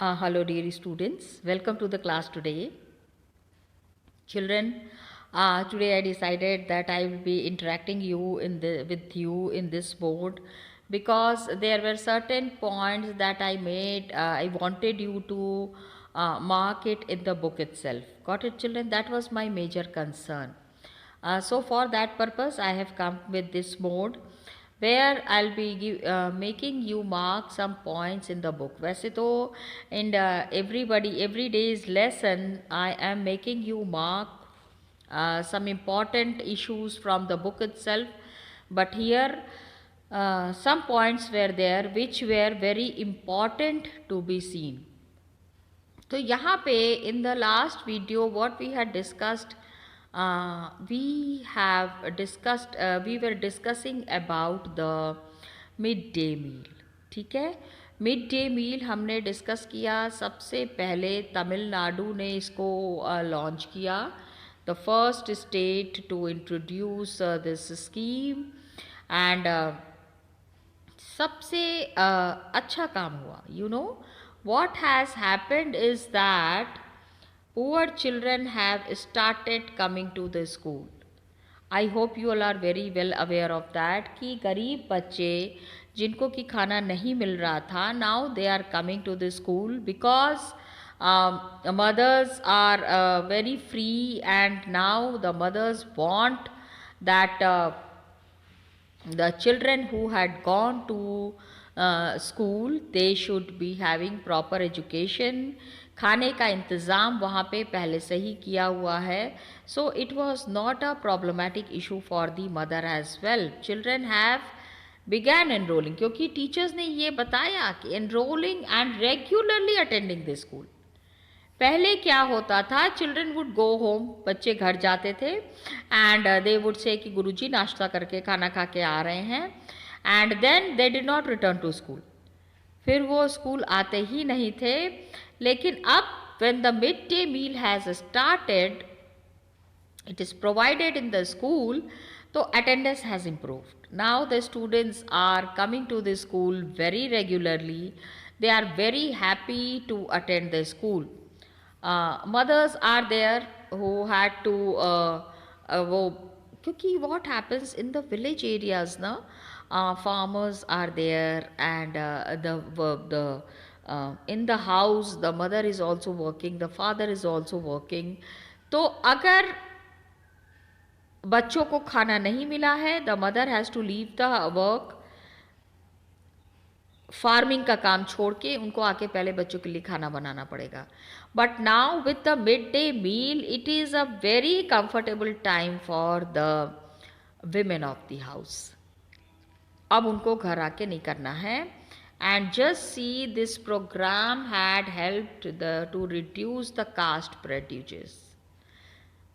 Hello, dear students. Welcome to the class today. Children, today I decided that I will be interacting with you in this board because there were certain points that I made. I wanted you to mark it in the book itself. Got it, children? That was my major concern. So for that purpose, I have come with this mode where I'll be making you mark some points in the book. वैसे तो in every day's lesson I am making you mark some important issues from the book itself, but here some points were there which were very important to be seen. तो यहाँ पे in the last video what we had discussed, we were discussing about the midday meal. ठीक है, mid day मील हमने discuss किया. सबसे पहले तमिलनाडु ने इसको लॉन्च किया, the first state to introduce this scheme. And सबसे अच्छा काम हुआ. You know what has happened is that poor children have started coming to the school. I hope you all are very well aware of that कि गरीब बच्चे जिनको कि खाना नहीं मिल रहा था, now they are coming to the school because mothers are very free, and now the mothers want that the children who had gone to school, they should be having proper education. खाने का इंतज़ाम वहाँ पे पहले से ही किया हुआ है. So it was not a problematic issue for the mother as well. Children have begun enrolling, क्योंकि टीचर्स ने ये बताया कि enrolling and regularly attending the school. पहले क्या होता था, चिल्ड्रन वुड गो होम, बच्चे घर जाते थे एंड दे वुड से कि गुरुजी नाश्ता करके खाना खा के आ रहे हैं, and then they did not return to school. फिर वो स्कूल आते ही नहीं थे. लेकिन अब when the midday meal has started, it is provided in the school, so attendance has improved. Now the students are coming to the school very regularly. They are very happy to attend the school. Mothers are there who had to क्योंकि what happens in the village areas ना, farmers are there, and the in the house the mother is also working, the father is also working. तो अगर बच्चों को खाना नहीं मिला है, the mother has to leave the work, farming का काम छोड़ के उनको आके पहले बच्चों के लिए खाना बनाना पड़ेगा. But now with the mid day meal it is a very comfortable time for the women of the house. अब उनको घर आके नहीं करना है. And just see this programme had helped to reduce the caste prejudice.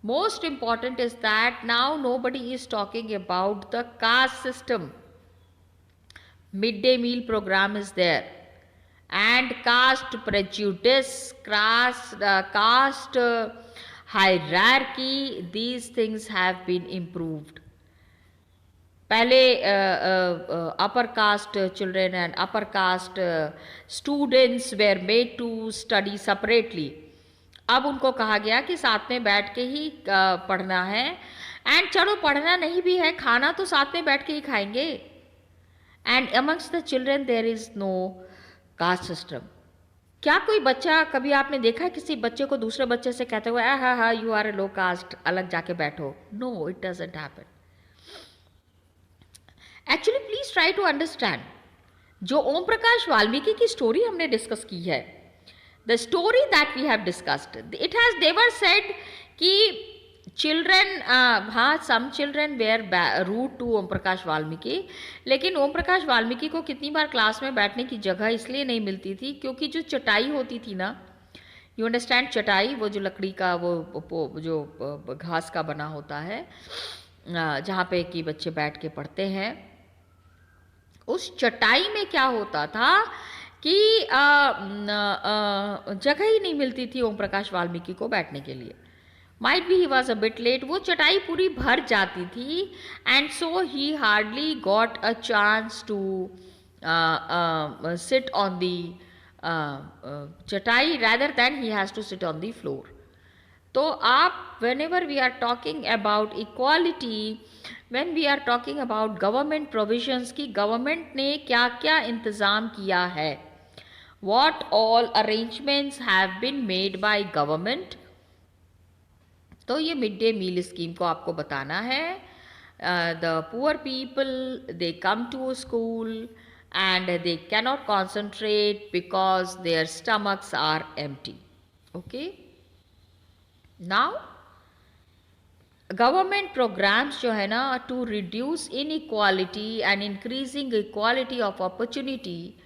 Most important is that now nobody is talking about the caste system. Midday meal program is there, and caste prejudice, caste hierarchy, these things have been improved. पहले upper caste children and upper caste students were made to study separately. अब उनको कहा गया कि साथ में बैठ के ही पढ़ना है. एंड चलो पढ़ना नहीं भी है, खाना तो साथ में बैठ के ही खाएंगे. And amongst the children there is no caste system. क्या कोई बच्चा, कभी आपने देखा किसी बच्चे को दूसरे बच्चे से कहते हुए हाँ you are a low caste, अलग जाके बैठो? No, it doesn't happen. Actually please try to understand. जो ओम प्रकाश वाल्मीकि की स्टोरी हमने डिस्कस की है, the story that we have discussed, they were said कि children, हाँ some children were rude to ओम प्रकाश वाल्मीकि. लेकिन ओम प्रकाश वाल्मीकि को कितनी बार क्लास में बैठने की जगह इसलिए नहीं मिलती थी क्योंकि जो चटाई होती थी ना, यू अंडरस्टैंड, चटाई, वो जो लकड़ी का वो जो घास का बना होता है जहाँ पे कि बच्चे बैठ के पढ़ते हैं, उस चटाई में क्या होता था कि जगह ही नहीं मिलती थी ओम प्रकाश वाल्मीकि को बैठने के लिए. Might be he was a bit late, वो चटाई पूरी भर जाती थी, and so he hardly got a chance to sit on the chatai rather than he has to sit on the floor. तो आप whenever we are talking about equality, when we are talking about government provisions कि government ने क्या क्या इंतज़ाम किया है, what all arrangements have been made by government, तो ये मिड डे मील स्कीम को आपको बताना है. The poor people they come to school and they cannot concentrate because their stomachs are empty. Okay, now government programs जो है ना to reduce inequality and increasing equality of opportunity,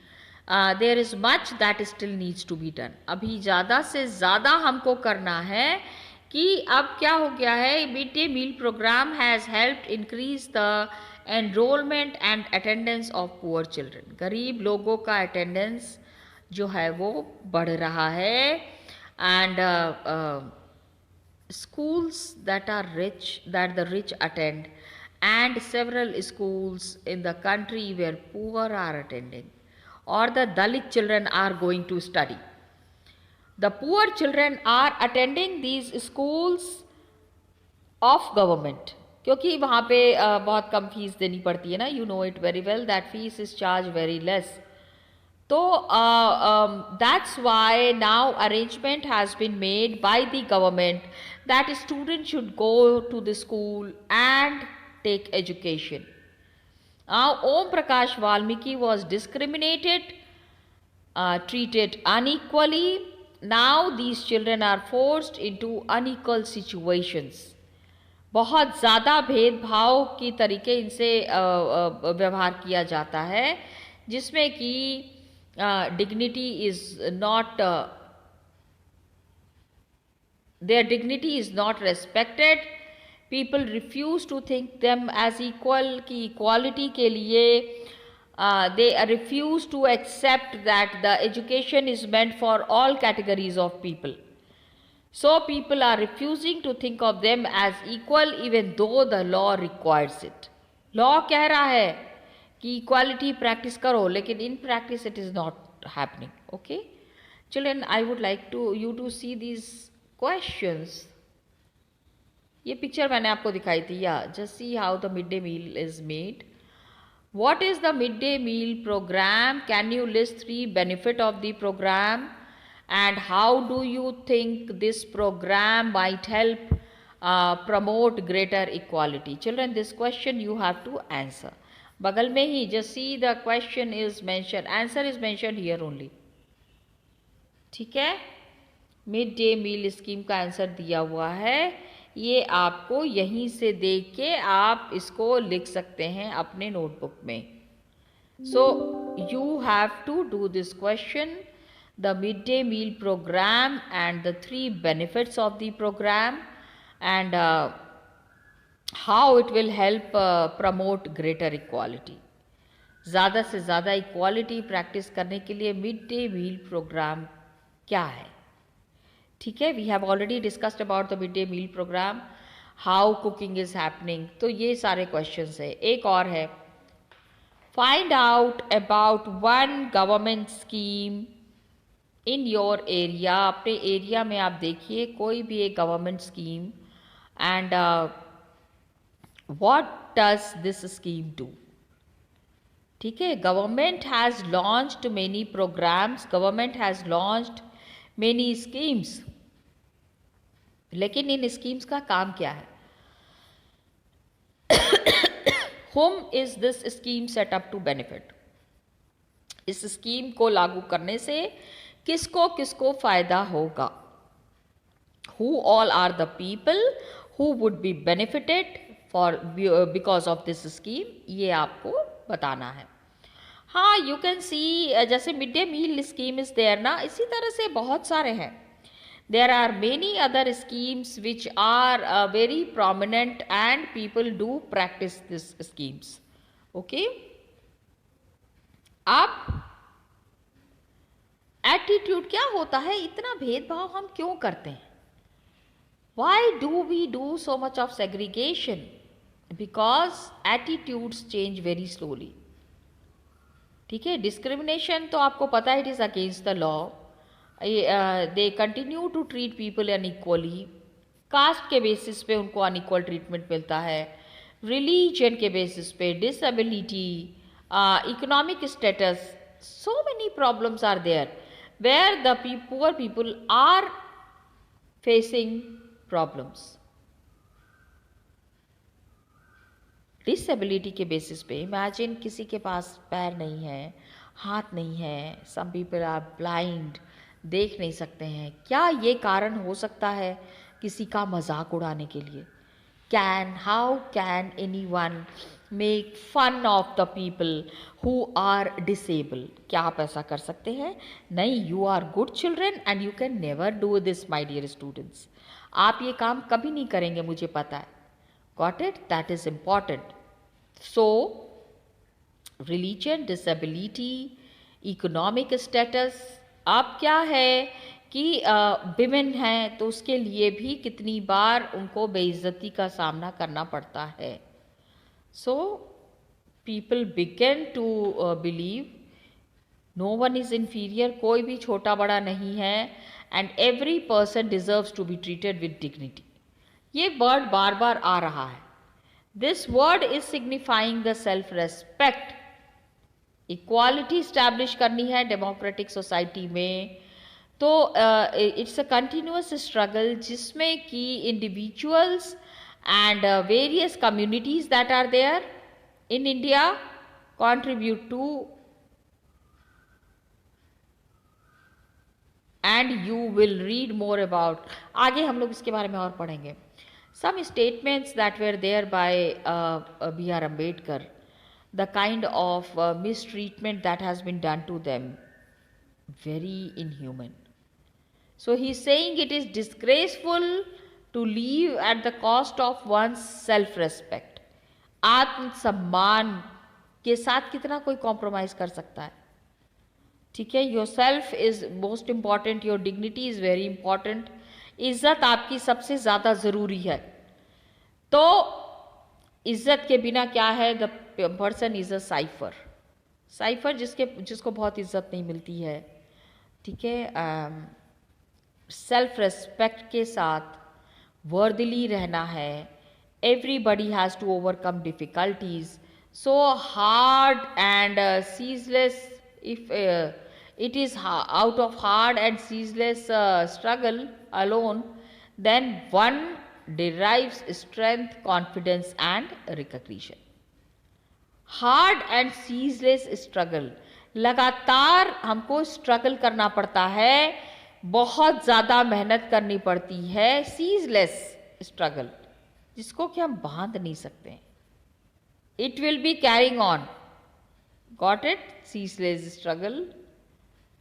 there is much that still needs to be done. अभी ज़्यादा से ज़्यादा हमको करना है कि अब क्या हो गया है, mid day meal programme has helped increase the enrolment and attendance of poor children. गरीब लोगों का अटेंडेंस जो है वो बढ़ रहा है. And schools that are rich, that the rich attend, and several schools in the country where poor are attending, or the Dalit children are going to study. The poor children are attending these schools of government, क्योंकि वहाँ पे बहुत कम fees देनी पड़ती है ना. You know it very well that fees is charged very less. So that's why now arrangement has been made by the government that students should go to the school and take education. Now Om Prakash Valmiki was discriminated, treated unequally. Now these children are forced into unequal situations. बहुत ज़्यादा भेदभाव की तरीके इनसे व्यवहार किया जाता है, जिसमें कि dignity is not their dignity is not respected. People refuse to think them as equal, कि equality के लिए they refuse to accept that the education is meant for all categories of people. So people are refusing to think of them as equal even though the law requires it. Law कह रहा है कि equality practice करो, लेकिन in practice it is not happening. Okay children, I would like to you to see these questions. ये picture मैंने आपको दिखाई थी. या just see how the mid day meal is made. What is the mid day meal programme? Can you list 3 benefit of the programme and how do you think this program might help promote greater equality? Children, this question you have to answer. बगल में ही just see the question is mentioned, answer is mentioned here only. ठीक है, mid day meal scheme का answer दिया हुआ है. ये आपको यहीं से देख के आप इसको लिख सकते हैं अपने नोटबुक में. So you have to do this question, the midday meal program and the 3 benefits of the program, and how it will help promote greater equality. ज़्यादा से ज़्यादा इक्वालिटी प्रैक्टिस करने के लिए मिड डे मील प्रोग्राम क्या है? ठीक है, we have already discussed about the mid day meal programme, how cooking is happening. तो ये सारे क्वेश्चंस है. एक और है, find out about one government scheme in your area. अपने एरिया में आप देखिए कोई भी एक government scheme, and what does this scheme do. ठीक है, government has launched many programmes, government has launched many schemes, लेकिन इन स्कीम्स का काम क्या है? whom is this scheme set up to benefit? इस स्कीम को लागू करने से किसको किसको फायदा होगा? Who all are the people who would be benefited for because of this scheme? ये आपको बताना है. हाँ, यू कैन सी, जैसे mid day meal scheme is there ना, इसी तरह से बहुत सारे हैं. There are many other schemes which are very prominent and people do practice this schemes. Okay, अब एटीट्यूड क्या होता है? इतना भेदभाव हम क्यों करते हैं? Why do we do so much of segregation? Because attitudes change very slowly. ठीक है, डिस्क्रिमिनेशन तो आपको पता है, it is against the law. They continue to treat people unequally. Caste के बेसिस पे उनको अनइक्वल ट्रीटमेंट मिलता है, रिलीजन के बेसिस पे, disability, economic status. so many problems are there where the poor people are facing problems. Disability के basis पे imagine किसी के पास पैर नहीं है, हाथ नहीं है, सम पीपल आर ब्लाइंड, देख नहीं सकते हैं. क्या ये कारण हो सकता है किसी का मजाक उड़ाने के लिए? How can anyone make fun of the people who are disable? क्या आप ऐसा कर सकते हैं? नहीं. You are good children and you can never do this my dear students. आप ये काम कभी नहीं करेंगे, मुझे पता है. Got it? That is important. So, religion, disability, economic status. अब क्या है कि विमेन हैं तो उसके लिए भी कितनी बार उनको बेइज्जती का सामना करना पड़ता है. So, people begin to believe no one is inferior, कोई भी छोटा बड़ा नहीं है, and every person deserves to be treated with dignity. ये वर्ड बार बार आ रहा है. This word is signifying the self respect. Equality establish करनी है डेमोक्रेटिक सोसाइटी में. तो इट्स अ कंटिन्यूअस स्ट्रगल जिसमें कि individuals and various communities that are there in India contribute to, and you will read more about. आगे हम लोग इसके बारे में और पढ़ेंगे. Some statements that were there by B.R. Ambedkar, the kind of mistreatment that has been done to them, very inhuman. So he's saying it is disgraceful to live at the cost of one's self-respect. आत्मसम्मान के साथ कितना कोई compromise कर सकता है? ठीक है, your self is most important, your dignity is very important. इज्जत आपकी सबसे ज़्यादा ज़रूरी है. तो इज्जत के बिना क्या है? The person is a cipher. Cipher जिसको बहुत इज्जत नहीं मिलती है. ठीक है, सेल्फ रेस्पेक्ट के साथ वर्दली रहना है. Everybody has to overcome difficulties. So hard and ceaseless, if it is out of hard and ceaseless struggle alone, then one derives strength, confidence and recognition. Hard and ceaseless struggle, लगातार हमको struggle करना पड़ता है, बहुत ज़्यादा मेहनत करनी पड़ती है. ceaseless struggle जिसको कि हम बांध नहीं सकते. it will be carrying on. Got it? Ceaseless struggle.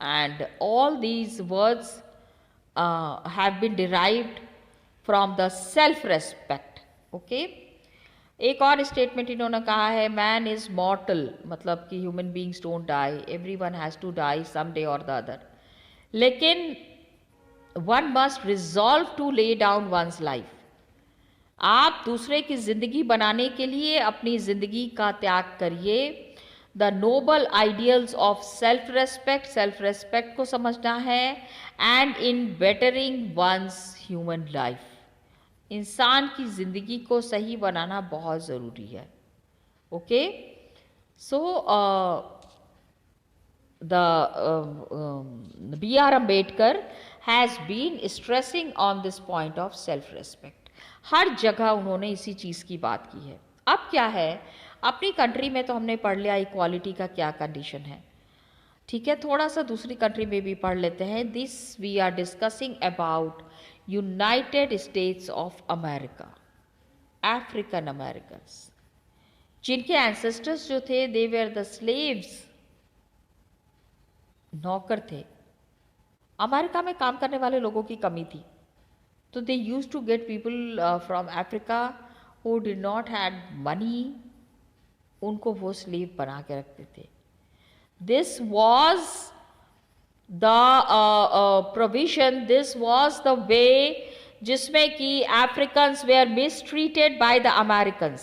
And all these words have been derived from the self-respect. Okay? एक और स्टेटमेंट इन्होंने कहा है, मैन इज मॉर्टल, मतलब कि human beings don't die, everyone has to die some day और the other. लेकिन one must resolve to lay down one's life. आप दूसरे की जिंदगी बनाने के लिए अपनी जिंदगी का त्याग करिए. The noble ideals of self respect को समझना है, and in bettering one's human life. इंसान की जिंदगी को सही बनाना बहुत ज़रूरी है. Okay, so the B.R. Ambedkar has been stressing on this point of self respect. हर जगह उन्होंने इसी चीज़ की बात की है. अब क्या है, अपनी कंट्री में तो हमने पढ़ लिया इक्वालिटी का क्या कंडीशन है. ठीक है, थोड़ा सा दूसरी कंट्री में भी पढ़ लेते हैं. This we are discussing about United States of America. African Americans जिनके एंसेस्टर्स जो थे, दे वेर द स्लेव्स, नौकर थे. अमेरिका में काम करने वाले लोगों की कमी थी, तो they use to get people from Africa who did not had money. उनको वो स्लीव बना के रखते थे. This was the provision, this was the way जिसमें कि Africans were mistreated by the Americans.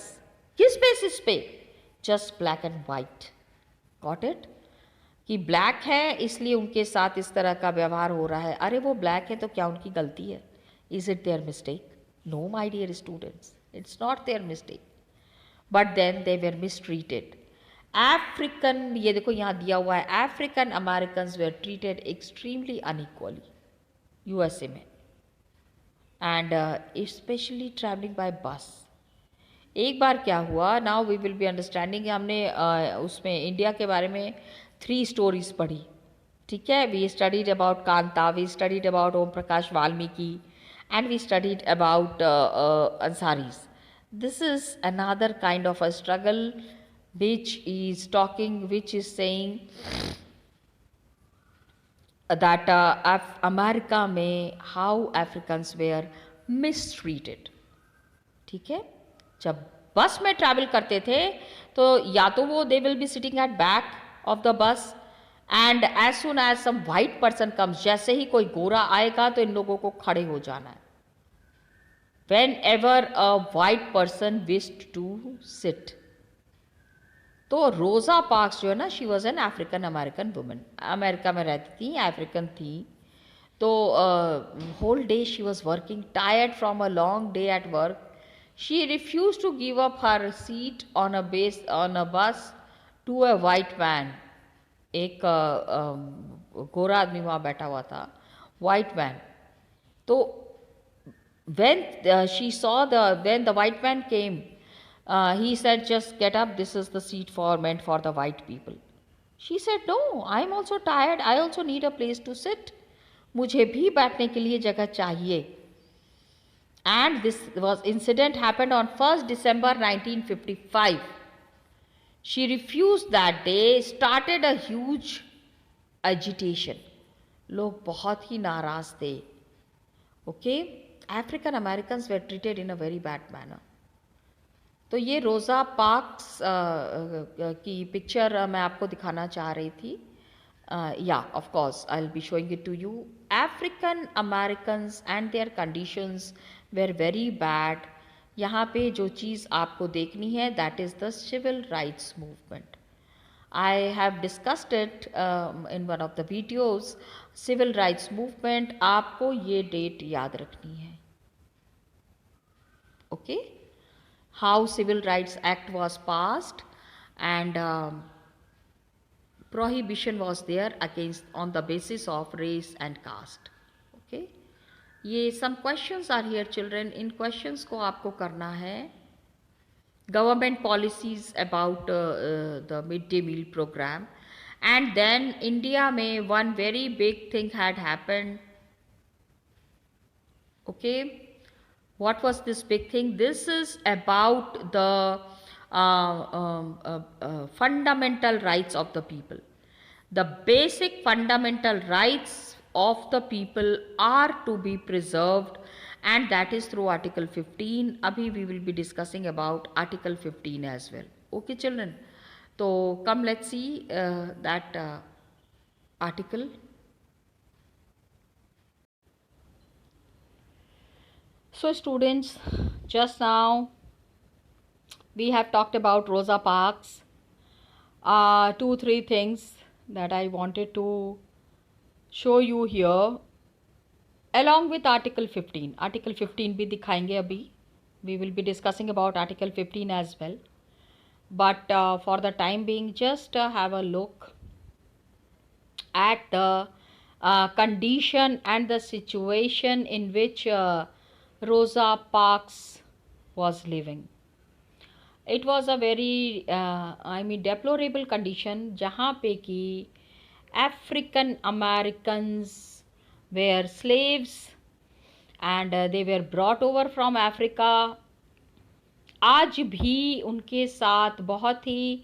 किस बेसिस पे? Just black and white. Got it? कि ब्लैक है इसलिए उनके साथ इस तरह का व्यवहार हो रहा है। अरे वो ब्लैक है तो क्या उनकी गलती है? Is it their mistake? No my dear students, it's not their mistake, but then they were mistreated. African, ये देखो यहाँ दिया हुआ है, African American were treated extremely unequally USA में, and especially travelling by bus. एक बार क्या हुआ, now we will be understanding, हमने उसमें इंडिया के बारे में 3 स्टोरीज पढ़ी, ठीक है। We studied about Kanta, we studied about Om Prakash Valmiki, and we studied about Ansaris. This is another kind of a struggle which is saying that America में how Africans were mistreated, ठीक है। जब बस में ट्रैवल करते थे तो या तो वो they will be sitting at back of the bus, and as soon as some white person comes, जैसे ही कोई गोरा आएगा तो इन लोगों को खड़े हो जाना है। Whenever a white person wished to sit, तो रोजा पार्क्स जो है ना, she was an African American woman, America में रहती थी, अफ्रीकन थी। तो whole day she was working, tired from a long day at work, she refuse to give up her seat on a bus to a white man. एक गोरा आदमी वहाँ बैठा हुआ था, वाइट मैन। तो when when the white man came, he said, just get up, this is the seat meant for the white people. She said, no, I am also tired, I also need a place to sit, मुझे भी बैठने के लिए जगह चाहिए। And this incident happened on 1st December 1955. She refused that day, started a huge agitation. लोग बहुत ही नाराज थे, okay? African Americans were treated in a very bad manner. तो ये रोज़ा पार्क्स की पिक्चर मैं आपको दिखाना चाह रही थी। Yeah of course I will be showing it to you. African Americans and their conditions were very bad. यहाँ पे जो चीज़ आपको देखनी है, that is the civil rights movement. I have discussed it in one of the videos, civil rights movement। आपको ये date याद रखनी है, okay? How Civil Rights Act was passed, and prohibition was there against on the basis of race and caste, okay? ये some questions are here children, in questions को आपको करना है। Government policies about the midday meal program, and then India में one very big thing had happened, okay? What was this big thing? This is about the fundamental rights of the people. The basic fundamental rights of the people are to be preserved, and that is through Article 15. Abhi we will be discussing about Article 15 as well. Okay children, so come let's see that article. So students, just now we have talked about Rosa Parks. 2-3 things that I wanted to show you here along with Article 15. Article 15 भी दिखाएंगे अभी. We will be discussing about Article 15 as well. But for the time being, just have a look at the condition and the situation in which Rosa Parks was living. It was a very deplorable condition, जहाँ पे कि African Americans were slaves and they were brought over from Africa. आज भी उनके साथ बहुत ही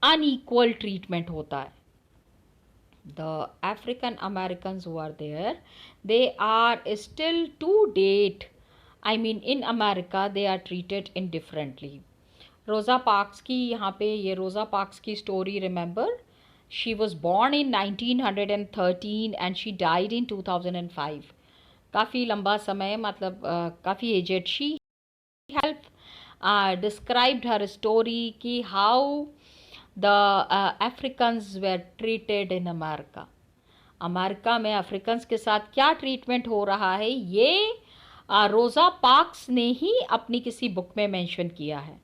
unequal treatment होता है. The African Americans who are there, they are still to date, in America they are treated indifferently. Rosa Parks की यहाँ पे ये रोज़ा पार्क्स की story remember, she was born in 1913 and she died in 2005. काफ़ी लंबा समय, मतलब काफ़ी aged. She help described her story कि how the Africans were treated in America. America में अफ्रीकन्स के साथ क्या ट्रीटमेंट हो रहा है, ये रोज़ा पार्क्स ने ही अपनी किसी बुक में मेंशन किया है.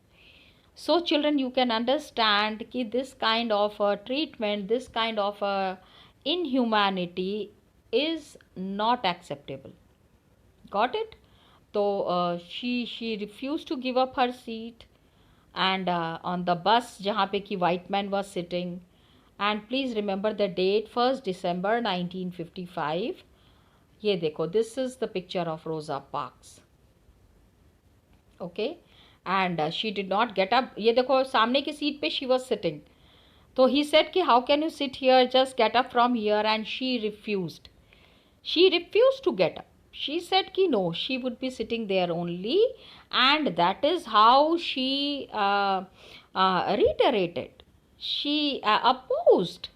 So children, you can understand कि this kind of treatment, this kind of inhumanity is not acceptable. Got it? तो she refused to give up her seat and on the bus जहाँ पे कि white man was sitting. And please remember the date, 1st December 1955. ये देखो, this is the picture of Rosa Parks. Okay, and she did not get up. ये देखो सामने की seat पे she was sitting. तो he said कि how can you sit here, just get up from here, and she refused. She refused to get up. She said कि no, she would be sitting there only, and that is how she reiterated. She opposed.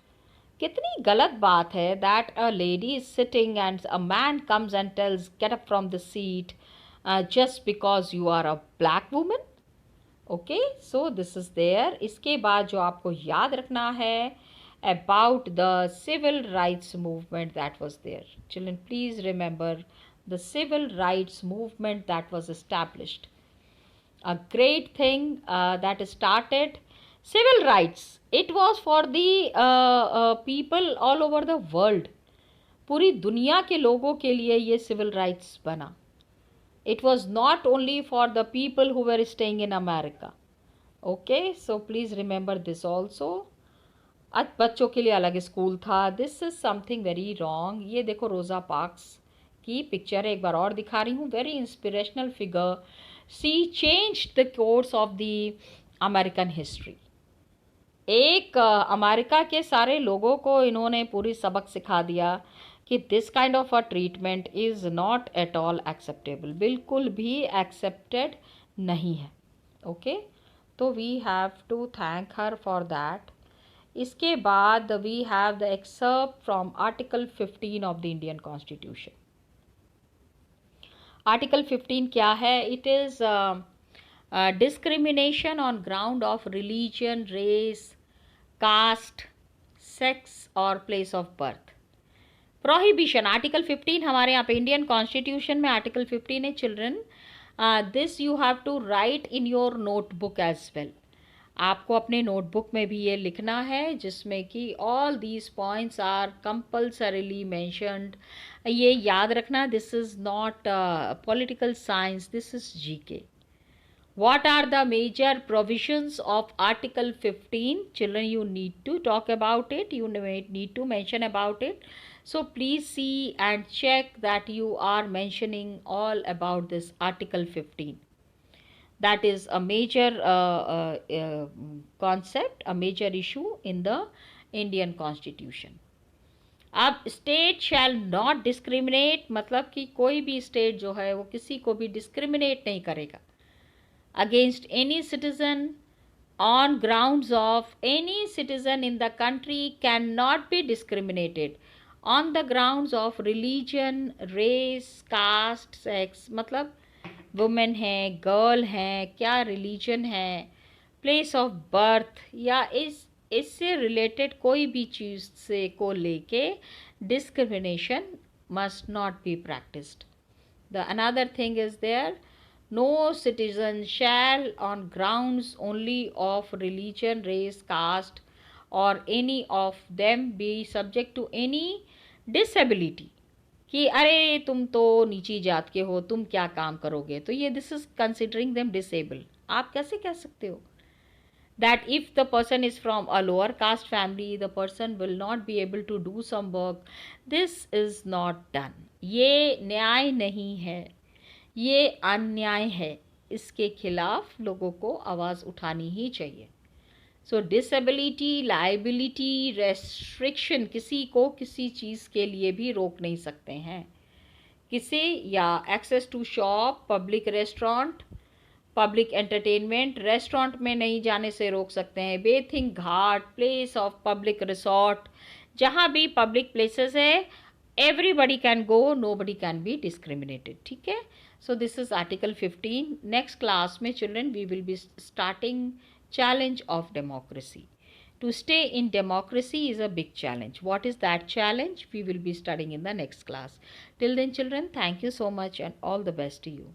कितनी गलत बात है that a lady is sitting and a man comes and tells get up from the seat just because you are a black woman. Okay, so this is there. इसके बाद जो आपको याद रखना है about the civil rights movement that was there. Children, please remember the civil rights movement that was established. A great thing that started. Civil rights, it was for the people all over the world. पूरी दुनिया के लोगों के लिए ये civil rights बना. It was not only for the people who were staying in America. Okay, so please remember this also. आज बच्चों के लिए अलग स्कूल था. This is something very wrong. ये देखो रोज़ा पार्क्स की पिक्चर एक बार और दिखा रही हूँ. Very inspirational figure. She changed the course of the American history. एक अमेरिका के सारे लोगों को इन्होंने पूरी सबक सिखा दिया कि this kind of a treatment is not at all acceptable. बिल्कुल भी एक्सेप्टेड नहीं है. ओके, तो we have to thank her for that. इसके बाद we have the excerpt from article 15 of the Indian constitution. Article 15 क्या है? It is discrimination on ground of religion, race, caste, sex or place of birth. Prohibition. Article 15 हमारे यहाँ पे Indian constitution में article 15 है. Children, this you have to write in your notebook as well. आपको अपने notebook में भी ये लिखना है जिसमें कि all these points are compulsorily mentioned. ये याद रखना, this is not political science, this is GK. What are the major provisions of Article 15? Children, you need to talk about it. You need to mention about it. So please see and check that you are mentioning all about this Article 15. That is a major concept, a major issue in the Indian Constitution. अब state shall not discriminate, मतलब कि कोई भी state जो है वो किसी को भी डिस्क्रिमिनेट नहीं करेगा against any citizen on grounds of any citizen in the country cannot be discriminated on the grounds of religion, race, caste, sex. मतलब वुमेन है, गर्ल है, क्या रिलीजन है, प्लेस ऑफ बर्थ, या इससे रिलेटेड कोई भी चीज़ से को लेके discrimination must not be practiced. The another thing is there. No citizen shall on grounds only of religion, race, caste or any of them be subject to any disability. कि अरे तुम तो नीची जात के हो, तुम क्या काम करोगे. तो ये this is considering them disable. आप कैसे कह सकते हो that if the person is from a lower caste family, the person will not be able to do some work. This is not done. ये न्याय नहीं है, ये अन्याय है. इसके खिलाफ लोगों को आवाज़ उठानी ही चाहिए. सो डिसेबिलिटी, लाइबिलिटी, रेस्ट्रिक्शन, किसी को किसी चीज़ के लिए भी रोक नहीं सकते हैं. किसी या access to shop, public restaurant, public entertainment, restaurant में नहीं जाने से रोक सकते हैं. Bathing ghat, place of public resort, जहाँ भी पब्लिक प्लेसेस है, everybody can go, nobody can be discriminated. ठीक है. So this is Article 15. Next class में children we will be starting challenge of democracy. To stay in democracy is a big challenge. What is that challenge? We will be studying in the next class. Till then, children, thank you so much and all the best to you.